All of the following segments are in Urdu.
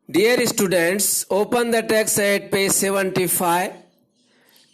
Dear students, open the text at page 75.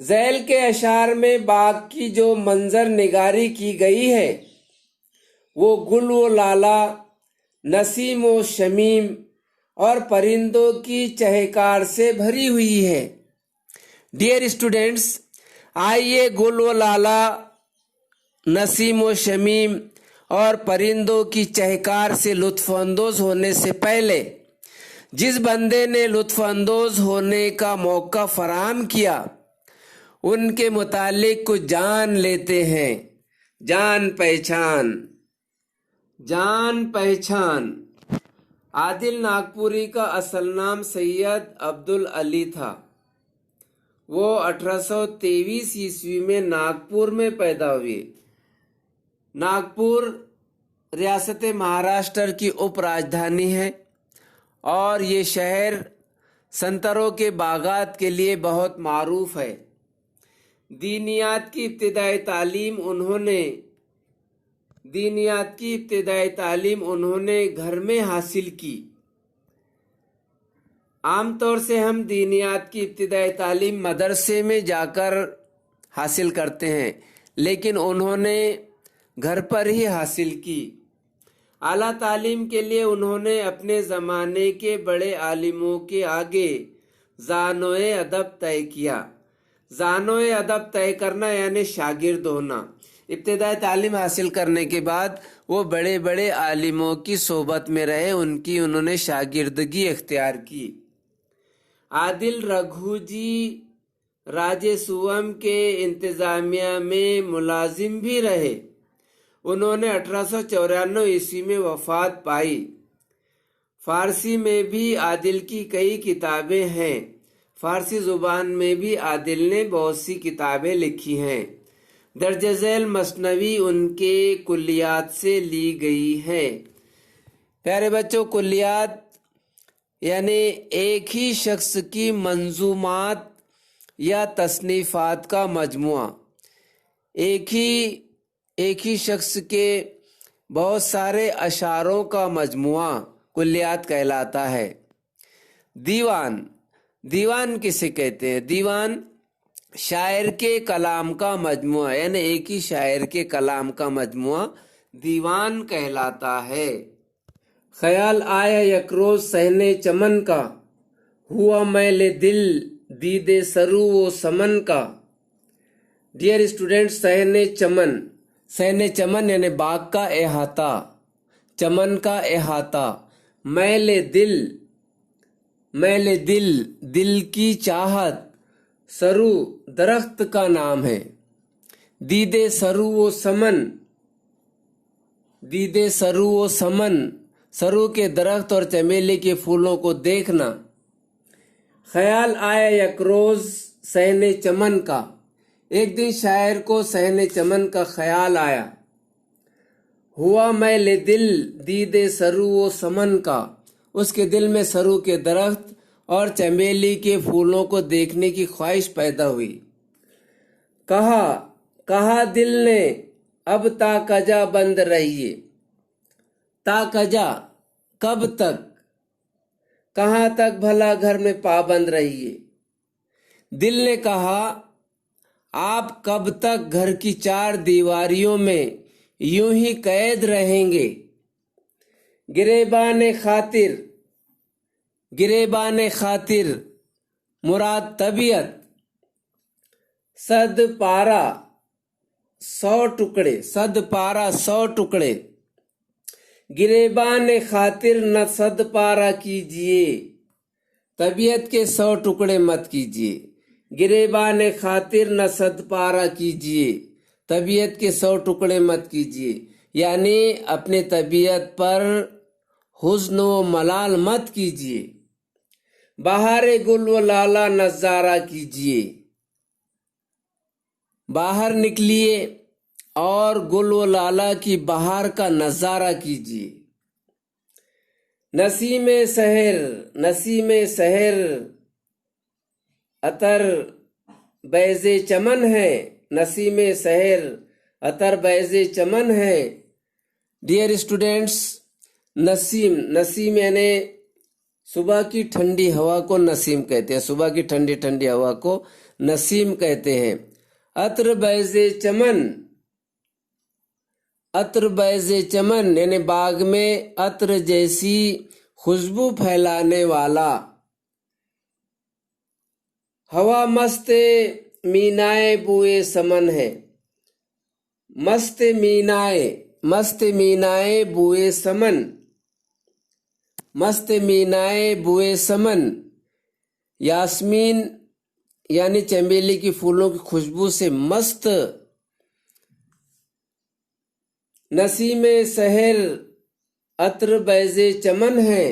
ذیل کے اشعار میں باغ کی جو منظر نگاری کی گئی ہے وہ گل و لالا، نسیم و شمیم اور پرندوں کی چہکار سے بھری ہوئی ہے۔ ڈیئر اسٹوڈینٹس، آئیے گل و لالا، نسیم و شمیم اور پرندوں کی چہکار سے لطف اندوز ہونے سے پہلے جس بندے نے لطف اندوز ہونے کا موقع فراہم کیا ان کے متعلق کچھ جان لیتے ہیں۔ جان پہچان۔ عادل ناگپوری کا اصل نام سید عبدالعلی تھا۔ وہ 1823 عیسوی میں ناگپور میں پیدا ہوئے۔ ناگپور ریاست مہاراشٹر کی اپ راجدھانی ہے اور یہ شہر سنتروں کے باغات کے لیے بہت معروف ہے۔ دینیات کی ابتدائی تعلیم انہوں نے گھر میں حاصل کی۔ عام طور سے ہم دینیات کی ابتدائی تعلیم مدرسے میں جا کر حاصل کرتے ہیں، لیکن انہوں نے گھر پر ہی حاصل کی۔ اعلیٰ تعلیم کے لیے انہوں نے اپنے زمانے کے بڑے عالموں کے آگے زانوئے ادب طے کیا۔ زانوئے ادب طے کرنا یعنی شاگرد ہونا۔ ابتدائی تعلیم حاصل کرنے کے بعد وہ بڑے بڑے عالموں کی صحبت میں رہے، انہوں نے شاگردگی اختیار کی۔ عادل رگھو جی راجے سوم کے انتظامیہ میں ملازم بھی رہے۔ انہوں نے 1894 عیسوی میں وفات پائی۔ فارسی میں بھی عادل کی کئی کتابیں ہیں۔ فارسی زبان میں بھی عادل نے بہت سی کتابیں لکھی ہیں۔ درج ذیل مثنوی ان کے کلیات سے لی گئی ہے۔ پیارے بچوں، کلیات یعنی ایک ہی شخص کی منظومات یا تصنیفات کا مجموعہ، ایک ہی شخص کے بہت سارے اشعاروں کا مجموعہ کلیات کہلاتا ہے۔ دیوان کسے کہتے ہیں؟ دیوان شاعر کے کلام کا مجموعہ، یعنی ایک ہی شاعر کے کلام کا مجموعہ دیوان کہلاتا ہے۔ خیال آیا یک روز صحن چمن کا، ہوا میل دل دیدے سرو و سمن کا۔ ڈیئر اسٹوڈینٹ، صحن چمن یعنی باغ کا احاطہ، چمن کا احاطہ۔ میل دل، دل کی چاہت، سرو درخت کا نام ہے۔ دیدے سرو و سمن، سرو کے درخت اور چمیلی کے پھولوں کو دیکھنا۔ خیال آیا یک روز صحن چمن کا، ایک دن شاعر کو صحن چمن کا خیال آیا۔ ہوا میل دل دیدے سرو و سمن کا، اس کے دل میں سرو کے درخت اور چمیلی کے پھولوں کو دیکھنے کی خواہش پیدا ہوئی۔ کہا دل نے اب تا کجا بند رہیے۔ تا کجا کب تک، کہاں تک بھلا گھر میں پابند رہیے۔ دل نے کہا آپ کب تک گھر کی 4 دیواریوں میں یوں ہی قید رہیں گے۔ گریبان خاطر مراد طبیعت، 100 پارہ 100 ٹکڑے، گریبان خاطر نہ 100 پارہ کیجئے، طبیعت کے 100 ٹکڑے مت کیجئے۔ گریبان خاطر نہ 100 پارہ کیجئے، طبیعت کے 100 ٹکڑے مت کیجئے، یعنی اپنے طبیعت پر حزن و ملال مت کیجئے۔ بہار گل و لالا نظارہ کیجئے، باہر نکلیے اور گل و لالا کی بہار کا نظارہ کیجئے۔ نسیم سحر عطر بیض چمن ہے، نسیم سحر عطر بیض چمن ہے۔ ڈیئر اسٹوڈینٹس، نسیم یعنی صبح کی ٹھنڈی ہوا کو نسیم کہتے ہیں، صبح کی ٹھنڈی ٹھنڈی ہوا کو نسیم کہتے ہیں۔ عطر بیض چمن، عطر بیض چمن یعنی باغ میں عطر جیسی خوشبو پھیلانے والا۔ ہوا مست مینائے بوئے سمن ہے، مست مینائے بوئے سمن، مست مینائے بوئے سمن، یاسمین یعنی چمیلی کی پھولوں کی خوشبو سے مست۔ نسیم سحر عطر بیض چمن ہے،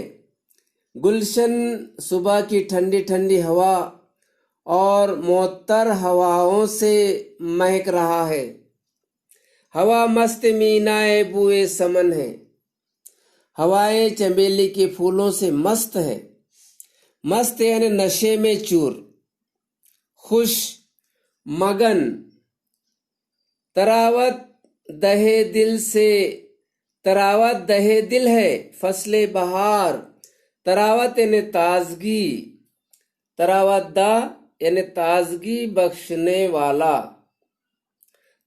گلشن صبح کی ٹھنڈی ٹھنڈی ہوا اور معطر ہواؤں سے مہک رہا ہے۔ ہوا مست مینائے بوئے سمن ہے، ہوائیں چمیلی کے پھولوں سے مست ہے۔ مست یعنی نشے میں چور، خوش، مگن۔ تراوت دہے دل سے، تراوت دہے دل ہے فصل بہار۔ تراوت یعنی تازگی، تراوت دا یعنی تازگی بخشنے والا۔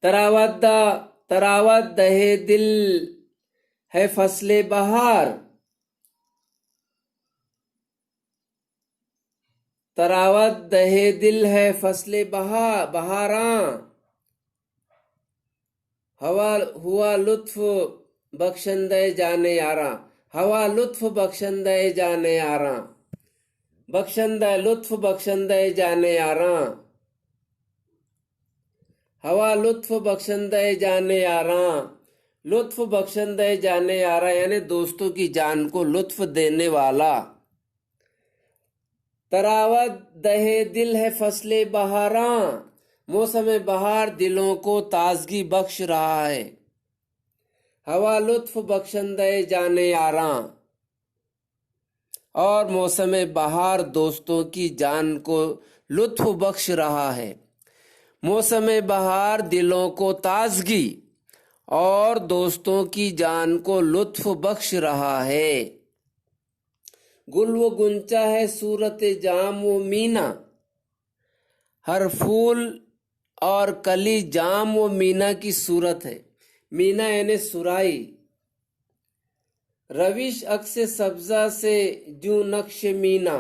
تراوت دا، تراوت دہے دل ہے فصل بہار، تراوت دہے دل ہے فصل بہاراں۔ ہوا لطف بخشندہ جانے یاراں، ہوا لطف بخشندہ جانے یاراں، بخشندہ لطف بخشندہ جانے یاراں، ہوا لطف بخشندہ جانے یاراں، لطف بخشندہ جانے یاراں یعنی دوستوں کی جان کو لطف دینے والا۔ تراوت دہے دل ہے فصل بہاراں، موسم بہار دلوں کو تازگی بخش رہا ہے۔ ہوا لطف بخشندہ جانے یاراں، اور موسم بہار دوستوں کی جان کو لطف بخش رہا ہے۔ موسم بہار دلوں کو تازگی اور دوستوں کی جان کو لطف بخش رہا ہے۔ گل و گنچا ہے صورت جام و مینا، ہر پھول اور کلی جام و مینا کی صورت ہے۔ مینا یعنی سرائی۔ روش عکس سبزہ سے جو نقش مینا،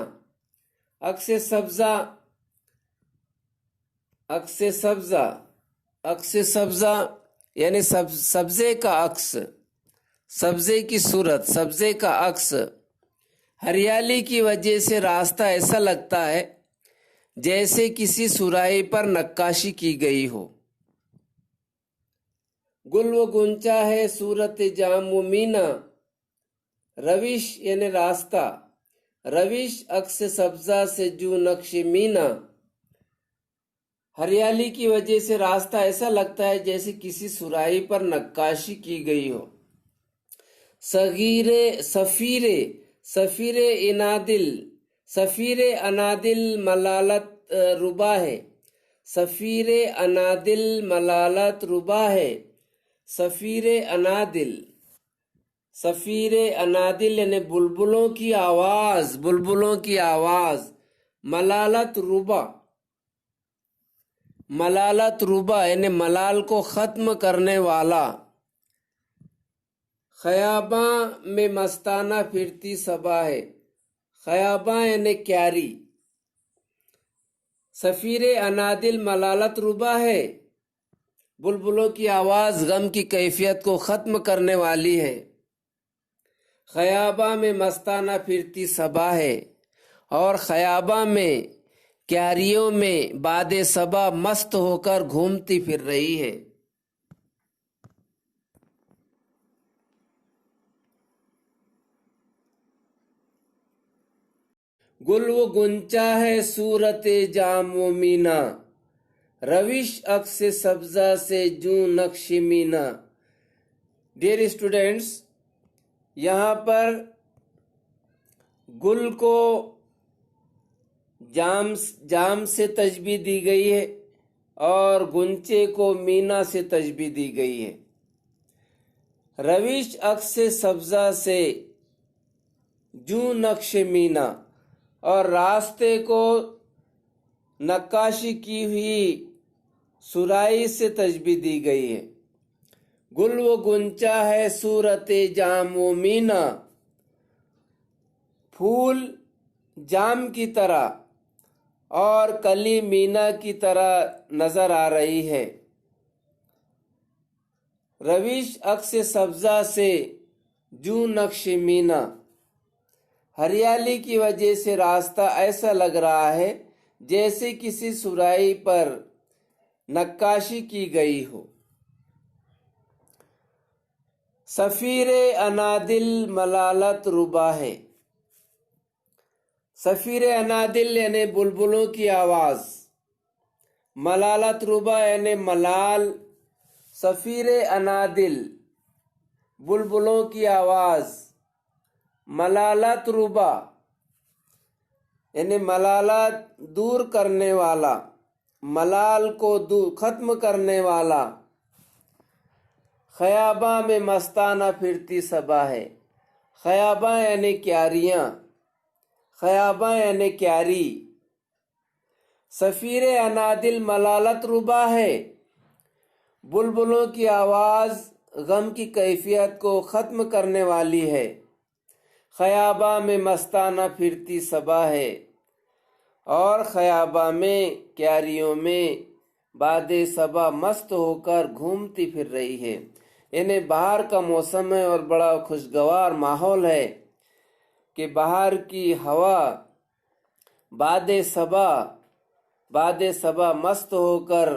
عکس سبزہ، عکس سبزہ، عکس سبزہ یعنی سبزے کا عکس، سبزے کی صورت، سبزے کا عکس۔ ہریالی کی وجہ سے راستہ ایسا لگتا ہے جیسے کسی سرائی پر نقاشی کی گئی ہو۔ گل و گنچا ہے صورت جام و مینا، روش یعنی راستہ، روش عکس سبزہ سے جو نقش مینا۔ ہریالی کی وجہ سے راستہ ایسا لگتا ہے جیسے کسی سرائی پر نقاشی کی گئی ہو۔ سفیر انادل، سفیر انادل ملالت ربا ہے، سفیر انادل ملالت ربا ہے، سفیر انادل، سفیر انادل یعنی بلبلوں کی آواز، بلبلوں کی آواز۔ ملالت ربا، ملالت ربا یعنی ملال کو ختم کرنے والا۔ خیاباں میں مستانہ پھرتی صبا ہے، خیاباں یعنی کیاری۔ سفیر انادل ملالت ربا ہے، بلبلوں کی آواز غم کی کیفیت کو ختم کرنے والی ہے۔ خیاباں میں مستانہ پھرتی صبا ہے، اور خیاباں میں، کیاریوں میں باد صبا مست ہو کر گھومتی پھر رہی ہے۔ گل و گنچا ہے صورت جام و مینا، روش عکس سبزہ سے جو نقش مینا۔ ڈیئر اسٹوڈینٹس، یہاں پر گل کو جام سے تشبیہ دی گئی ہے اور گنچے کو مینا سے تشبیہ دی گئی ہے۔ روش عکس سبزہ سے جو نقش مینا، اور راستے کو نقاشی کی ہوئی سرائی سے تشبیہ دی گئی ہے۔ گل و گنچا ہے صورت جام و مینا، پھول جام کی طرح اور کلی مینا کی طرح نظر آ رہی ہے۔ رویش عکس سبزہ سے جو نقش مینا، ہریالی کی وجہ سے راستہ ایسا لگ رہا ہے جیسے کسی سرائی پر نقاشی کی گئی ہو۔ صفیر انادل ملالت ربا ہے۔ صفیر انادل یعنی بلبلوں کی آواز، ملالت ربا یعنی ملال، صفیر انادل بلبلوں کی آواز، ملالت ربا یعنی ملالت دور کرنے والا، ملال کو ختم کرنے والا۔ خیاباں میں مستانہ پھرتی صبا ہے۔ خیاباں یعنی کیاریاں، خیاباں یعنی کیاری۔ صفیر انادل ملالت ربا ہے، بلبلوں کی آواز غم کی کیفیت کو ختم کرنے والی ہے۔ خیاباں میں مستانہ پھرتی صبا ہے، اور خیاباں میں کیاریوں میں باد صبا مست ہو کر گھومتی پھر رہی ہے۔ یعنی بہار کا موسم ہے اور بڑا خوشگوار ماحول ہے کہ بہار کی ہوا باد صبا مست ہو کر،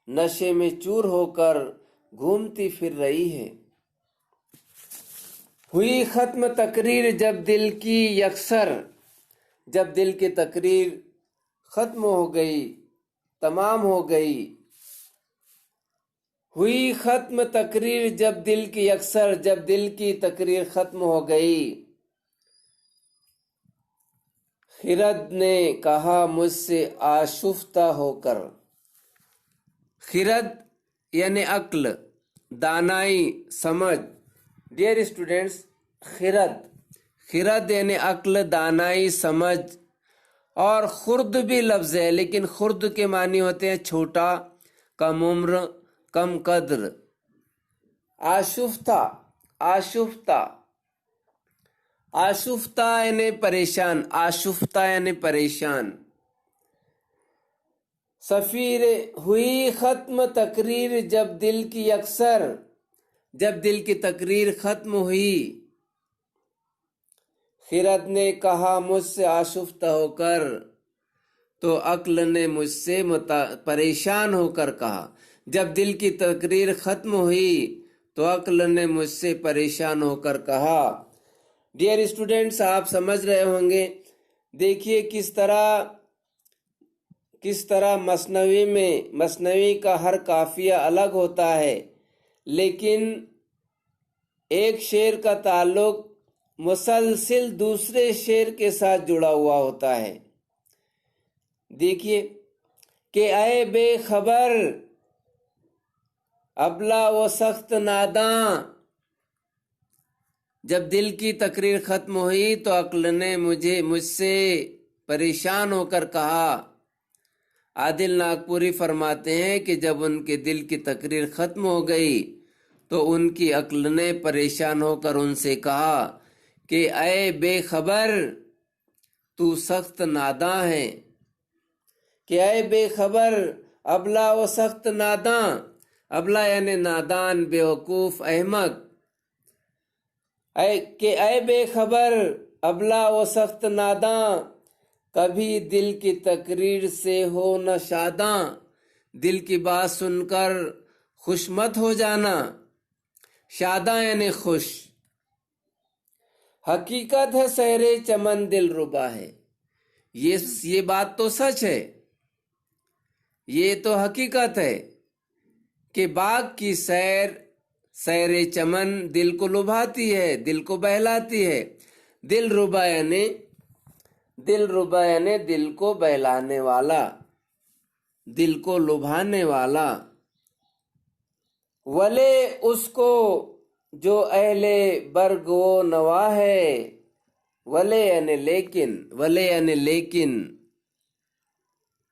نشے میں چور ہو کر گھومتی پھر رہی ہے۔ ہوئی ختم تقریر جب دل کی یکسر، جب دل کی تقریر ختم ہو گئی، تمام ہو گئی۔ ہوئی ختم تقریر جب دل کی یکسر، جب دل کی تقریر ختم ہو گئی۔ خرد نے کہا مجھ سے آشفتہ ہو کر۔ خرد یعنی عقل، دانائی، سمجھ۔ ڈیئر اسٹوڈینٹس، خرد یعنی عقل، دانائی، سمجھ، اور خرد بھی لفظ ہے، لیکن خرد کے معنی ہوتے ہیں چھوٹا، کم عمر، کم قدر۔ آشفتہ یعنی پریشان، آشفتہ یعنی پریشان۔ صفیر ہوئی ختم تقریر جب دل کی یکسر، جب دل کی تقریر ختم ہوئی۔ خرد نے کہا مجھ سے آشفتہ ہو کر، تو عقل نے مجھ سے پریشان ہو کر کہا۔ جب دل کی تقریر ختم ہوئی تو عقل نے مجھ سے پریشان ہو کر کہا۔ ڈیئر اسٹوڈینٹس، آپ سمجھ رہے ہوں گے، دیکھیے کس طرح مثنوی کا ہر قافیہ الگ ہوتا ہے، لیکن ایک شعر کا تعلق مسلسل دوسرے شعر کے ساتھ جڑا ہوا ہوتا ہے۔ دیکھیے کہ اے بے خبر ابلا و سخت ناداں، جب دل کی تقریر ختم ہوئی تو عقل نے مجھ سے پریشان ہو کر کہا۔ عادل ناگپوری فرماتے ہیں کہ جب ان کے دل کی تقریر ختم ہو گئی تو ان کی عقل نے پریشان ہو کر ان سے کہا کہ اے بے خبر تو سخت ناداں ہے، کہ اے بے خبر ابلا و سخت ناداں، ابلا یعنی نادان، بیوقوف، احمق، کہ اے بے خبر ابلا و سخت ناداں، کبھی دل کی تقریر سے ہو نہ شاداں، دل کی بات سن کر خوش مت ہو جانا۔ شاداں یعنی خوش۔ حقیقت ہے سیر چمن دل ربا ہے، یہ بات تو سچ ہے، یہ تو حقیقت ہے کہ باغ کی سیر چمن دل کو لبھاتی ہے، دل کو بہلاتی ہے۔ دل ربا یعنی دل کو بہلانے والا، دل کو لبھانے والا۔ ولے اس کو جو اہل برگ و نوا ہے، ولے یعنی لیکن،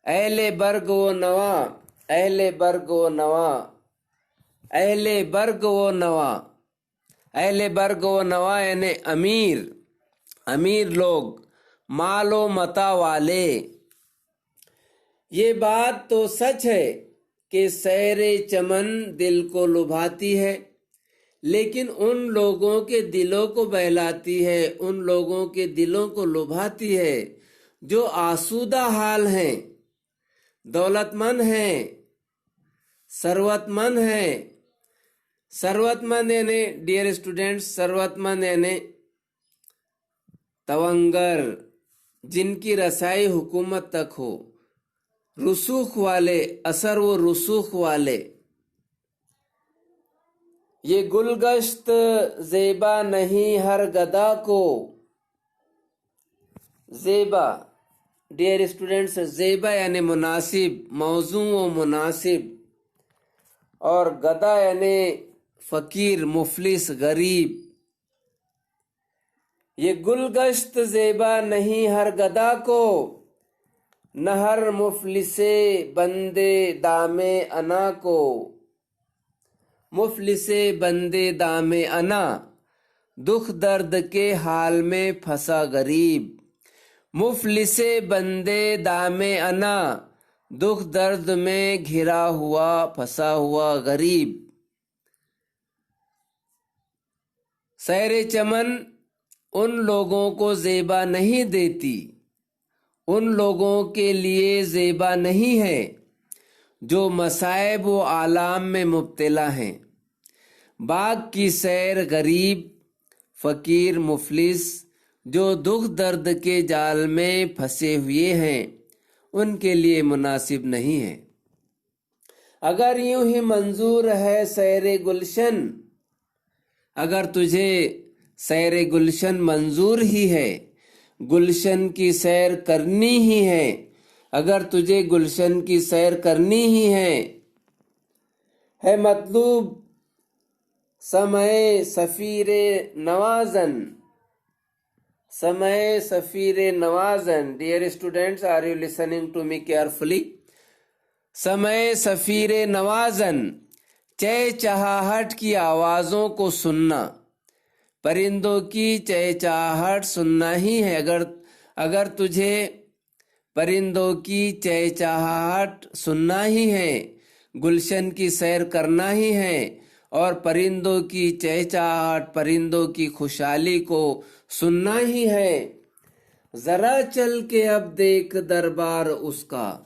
اہل برگ و نوا، اہل برگ و نوا، اہل برگ و نوا، اہل برگ و نوا یعنی امیر، امیر لوگ، مال و متا والے۔ یہ بات تو سچ ہے کہ سیر چمن دل کو لبھاتی ہے، لیکن ان لوگوں کے دلوں کو بہلاتی ہے، ان لوگوں کے دلوں کو لبھاتی ہے جو آسودہ حال ہیں، دولت مند ہیں، ثروت مند ہیں۔ ثروت مند یعنی ڈیئر اسٹوڈینٹس، ثروت مند یعنی تونگر، جن کی رسائی حکومت تک ہو، رسوخ والے، اثر و رسوخ والے۔ یہ گلگشت زیبا نہیں ہر گدا کو، زیبا ڈیئر اسٹوڈینٹس، زیبا یعنی مناسب، موزوں و مناسب، اور گدا یعنی فقیر، مفلس، غریب۔ یہ گلگشت زیبا نہیں ہر گدا کو، نہ ہر مفلس بندے دام انا کو، مفلس بندے دام انا، دکھ درد کے حال میں پھنسا غریب، مفلس بندے دام انا، دکھ درد میں گھرا ہوا پھنسا ہوا غریب۔ سیر چمن ان لوگوں کو زیبا نہیں دیتی، ان لوگوں کے لیے زیبا نہیں ہے جو مصائب و آلام میں مبتلا ہیں۔ باغ کی سیر غریب، فقیر، مفلس جو دکھ درد کے جال میں پھنسے ہوئے ہیں ان کے لیے مناسب نہیں ہے۔ اگر یوں ہی منظور ہے سیر گلشن، اگر تجھے سیر گلشن منظور ہی ہے، گلشن کی سیر کرنی ہی ہے، اگر تجھے گلشن کی سیر کرنی ہی ہے مطلوب سمع سفیر نوازن، سمع سفیر نوازن۔ Dear students, are you listening to me carefully? سمع سفیر نوازن، چہچہاہٹ کی آوازوں کو سننا، پرندوں کی چہچہاہٹ سننا ہی ہے۔ اگر تجھے پرندوں کی چہچہاہٹ سننا ہی ہے، گلشن کی سیر کرنا ہی ہے، اور پرندوں کی چہچہاہٹ، پرندوں کی خوشحالی کو سننا ہی ہے، ذرا چل کے اب دیکھ دربار اس کا،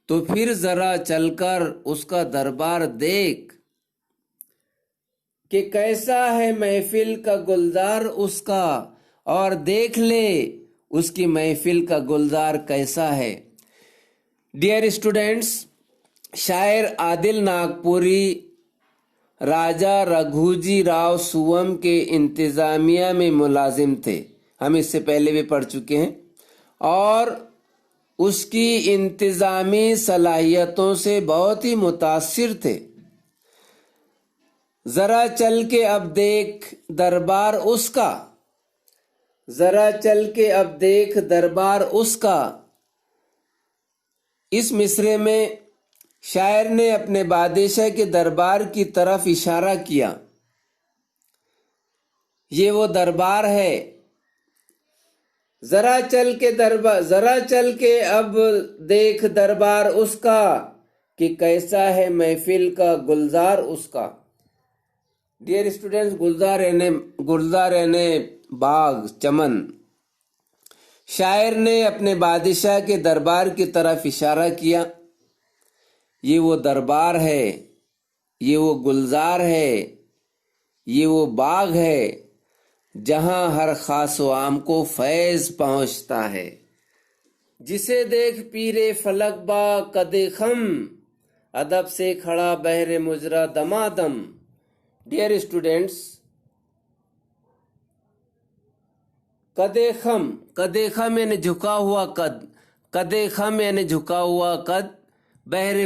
تو پھر ذرا چل کر اس کا دربار دیکھ کہ کیسا ہے محفل کا گلزار اس کا، اور دیکھ لے اس کی محفل کا گلزار کیسا ہے۔ ڈیئر اسٹوڈینٹس، شاعر عادل ناگپوری راجا رگھوجی راؤ سوم کے انتظامیہ میں ملازم تھے، ہم اس سے پہلے بھی پڑھ چکے ہیں، اور اس کی انتظامی صلاحیتوں سے بہت ہی متاثر تھے۔ ذرا چل کے اب دیکھ دربار اس کا، ذرا چل کے اب دیکھ دربار اس کا۔ اس مصرعے میں شاعر نے اپنے بادشاہ کے دربار کی طرف اشارہ کیا، یہ وہ دربار ہے۔ ذرا چل کے اب دیکھ دربار اس کا کہ کیسا ہے محفل کا گلزار اس کا۔ ڈیئر اسٹوڈینٹس، گلزار یعنی باغ، چمن۔ شاعر نے اپنے بادشاہ کے دربار کی طرف اشارہ کیا، یہ وہ دربار ہے، یہ وہ گلزار ہے، یہ وہ باغ ہے جہاں ہر خاص و عام کو فیض پہنچتا ہے۔ جسے دیکھ پیر فلک با قد خم، ادب سے کھڑا بحر مجرا دمادم۔ ڈیئر اسٹوڈینٹس، قد خم یعنی جھکا ہوا قد، قد خم یعنی جھکا ہوا قد، بحر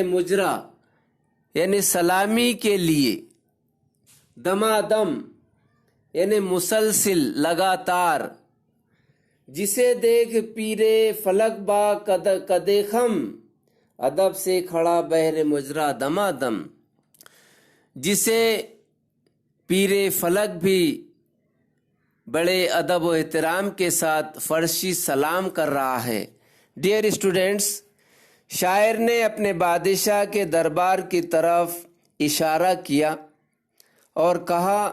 مجرا یعنی سلامی کے لیے، دمادم یعنی مسلسل، لگاتار۔ جسے دیکھ پیرے فلک با قد خم، ادب سے کھڑا بحر مجرا دمادم، جسے پیر فلک بھی بڑے ادب و احترام کے ساتھ فرشی سلام کر رہا ہے۔ ڈیئر اسٹوڈنٹس، شاعر نے اپنے بادشاہ کے دربار کی طرف اشارہ کیا اور کہا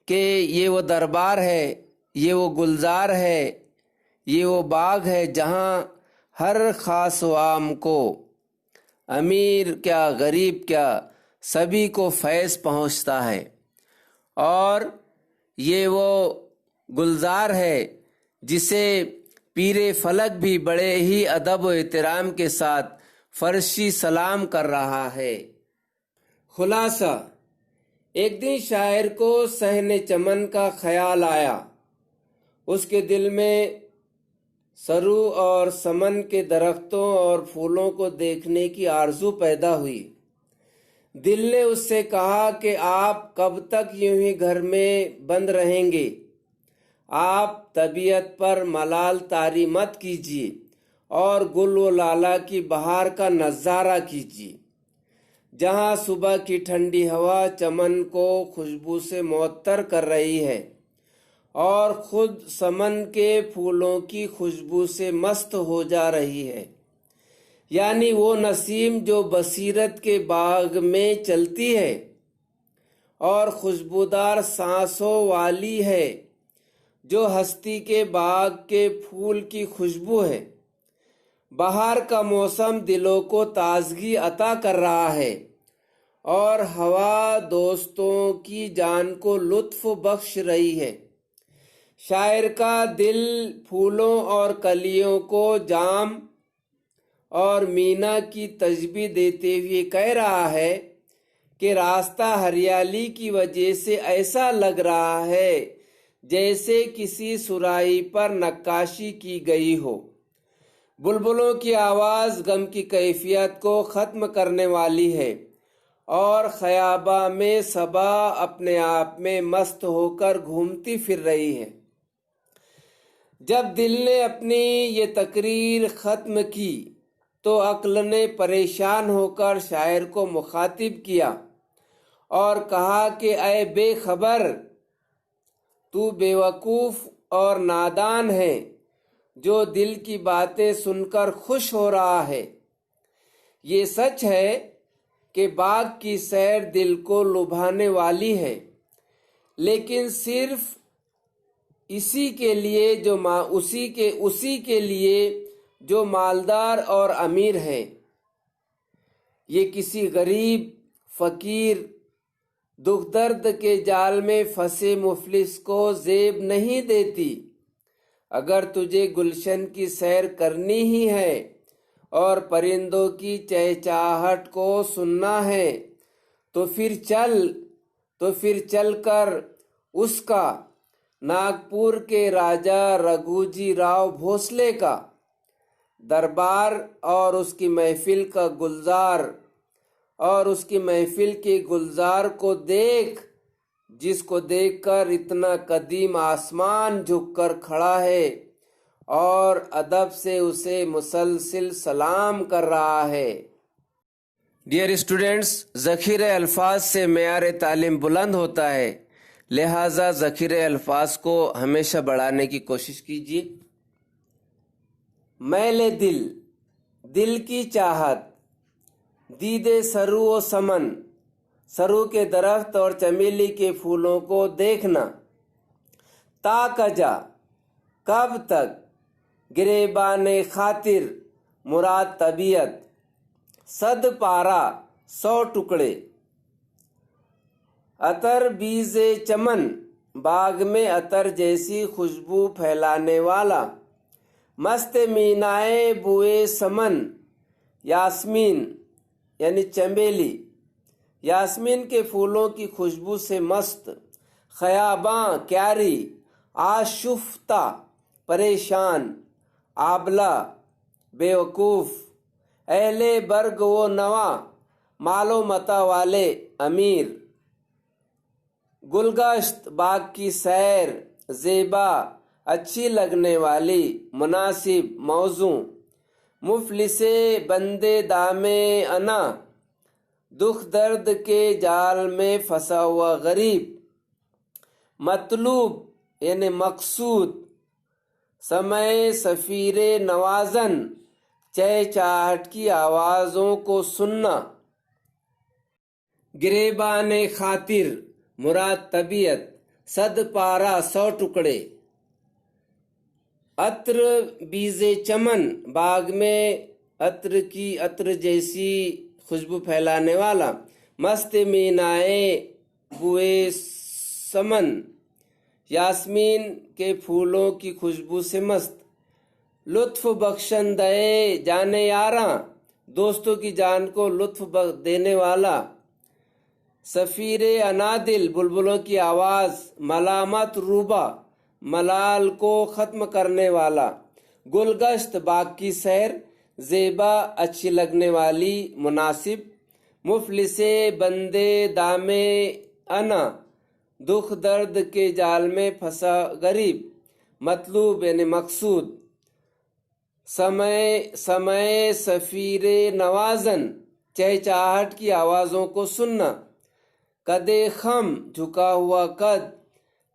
کہ یہ وہ دربار ہے، یہ وہ گلزار ہے، یہ وہ باغ ہے جہاں ہر خاص و عام کو، امیر کیا غریب کیا، سبھی کو فیض پہنچتا ہے، اور یہ وہ گلزار ہے جسے پیر فلک بھی بڑے ہی ادب و احترام کے ساتھ فرشی سلام کر رہا ہے۔ خلاصہ، ایک دن شاعر کو صحن چمن کا خیال آیا۔ اس کے دل میں سرو اور سمن کے درختوں اور پھولوں کو دیکھنے کی آرزو پیدا ہوئی۔ دل نے اس سے کہا کہ آپ کب تک یوں ہی گھر میں بند رہیں گے؟ آپ طبیعت پر ملال طاری مت کیجیے اور گل و لالا کی بہار کا نظارہ کیجیے، جہاں صبح کی ٹھنڈی ہوا چمن کو خوشبو سے معطر کر رہی ہے اور خود سمن کے پھولوں کی خوشبو سے مست ہو جا رہی ہے۔ یعنی وہ نسیم جو بصیرت کے باغ میں چلتی ہے اور خوشبودار سانسوں والی ہے، جو ہستی کے باغ کے پھول کی خوشبو ہے۔ بہار کا موسم دلوں کو تازگی عطا کر رہا ہے اور ہوا دوستوں کی جان کو لطف بخش رہی ہے۔ شاعر کا دل پھولوں اور کلیوں کو جام اور مینا کی تشبیہ دیتے ہوئے کہہ رہا ہے کہ راستہ ہریالی کی وجہ سے ایسا لگ رہا ہے جیسے کسی صراحی پر نقاشی کی گئی ہو۔ بلبلوں کی آواز غم کی کیفیت کو ختم کرنے والی ہے اور خیاباں میں صبا اپنے آپ میں مست ہو کر گھومتی پھر رہی ہے۔ جب دل نے اپنی یہ تقریر ختم کی تو عقل نے پریشان ہو کر شاعر کو مخاطب کیا اور کہا کہ اے بے خبر، تو بے وقوف اور نادان ہے جو دل کی باتیں سن کر خوش ہو رہا ہے۔ یہ سچ ہے کہ باغ کی سیر دل کو لبھانے والی ہے، لیکن صرف اسی کے لیے جو مالدار اور امیر ہے۔ یہ کسی غریب، فقیر، دکھ درد کے جال میں پھنسے مفلس کو زیب نہیں دیتی۔ اگر تجھے گلشن کی سیر کرنی ہی ہے اور پرندوں کی چہچہاہٹ کو سننا ہے تو پھر چل کر اس کا، ناگپور کے راجا رگھوجی راؤ بھوسلے کا دربار اور اس کی محفل کے گلزار کو دیکھ، جس کو دیکھ کر اتنا قدیم آسمان جھک کر کھڑا ہے اور ادب سے اسے مسلسل سلام کر رہا ہے۔ ڈیئر اسٹوڈنٹس، ذخیرہ الفاظ سے معیار تعلیم بلند ہوتا ہے، لہٰذا ذخیرہ الفاظ کو ہمیشہ بڑھانے کی کوشش کیجیے۔ میل دل کی چاہت، دیدے سرو و سمن، سرو کے درخت اور چمیلی کے پھولوں کو دیکھنا۔ تا کجا، کب تک، گریبان خاطر، مراد طبیعت، صد پارا، 100 ٹکڑے، عطر بیز چمن، باغ میں عطر جیسی خوشبو پھیلانے والا، مست مینائے بوئے سمن، یاسمین یعنی چمیلی، یاسمین کے پھولوں کی خوشبو سے مست، خیاباں کیاری، آشفتہ پریشان، آبلہ بے وقوف، اہل برگ و نوا مال و متا والے امیر، گلگشت باغ کی سیر، زیبا اچھی لگنے والی مناسب موضوع، مفلس بندے دامے انا، دکھ درد کے جال میں پھنسا ہوا غریب، مطلوب یعنی مقصود، سمع صفیر نوازن، چہچہاہٹ کی آوازوں کو سننا، گریبان خاطر مراد طبیعت، 100 پارہ 100 ٹکڑے، عطر بیز چمن، باغ میں عطر کی عطر جیسی خوشبو پھیلانے والا، مست مینائے بوئے سمن، یاسمین کے پھولوں کی خوشبو سے مست، لطف بخشندے جان یاراں، دوستوں کی جان کو لطف دینے والا، صفیر انادل، بلبلوں کی آواز، ملامت روبا، ملال کو ختم کرنے والا، گلگشت، باغ کی سیر، زیبا، اچھی لگنے والی، مناسب، مفلس بندے دامے انا، دکھ درد کے جال میں پھنسا غریب، مطلوب یعنی مقصود، سمع صفیر نوازن، چہچہاہٹ کی آوازوں کو سننا، قد خم، جھکا ہوا قد،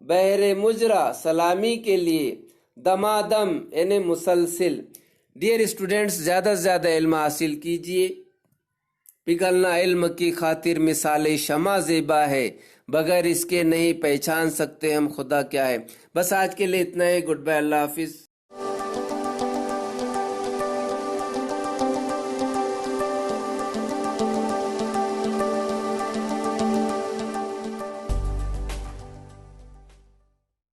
بحر مجرا، سلامی کے لیے، دمادم یعنی مسلسل۔ ڈیئر اسٹوڈنٹس، زیادہ سے زیادہ علم حاصل کیجیے۔ پگھلنا علم کی خاطر مثال شمع زیبا ہے، بغیر اس کے نہیں پہچان سکتے ہم خدا کیا ہے۔ بس آج کے لیے اتنا ہے۔ گڈ بائے، اللہ حافظ۔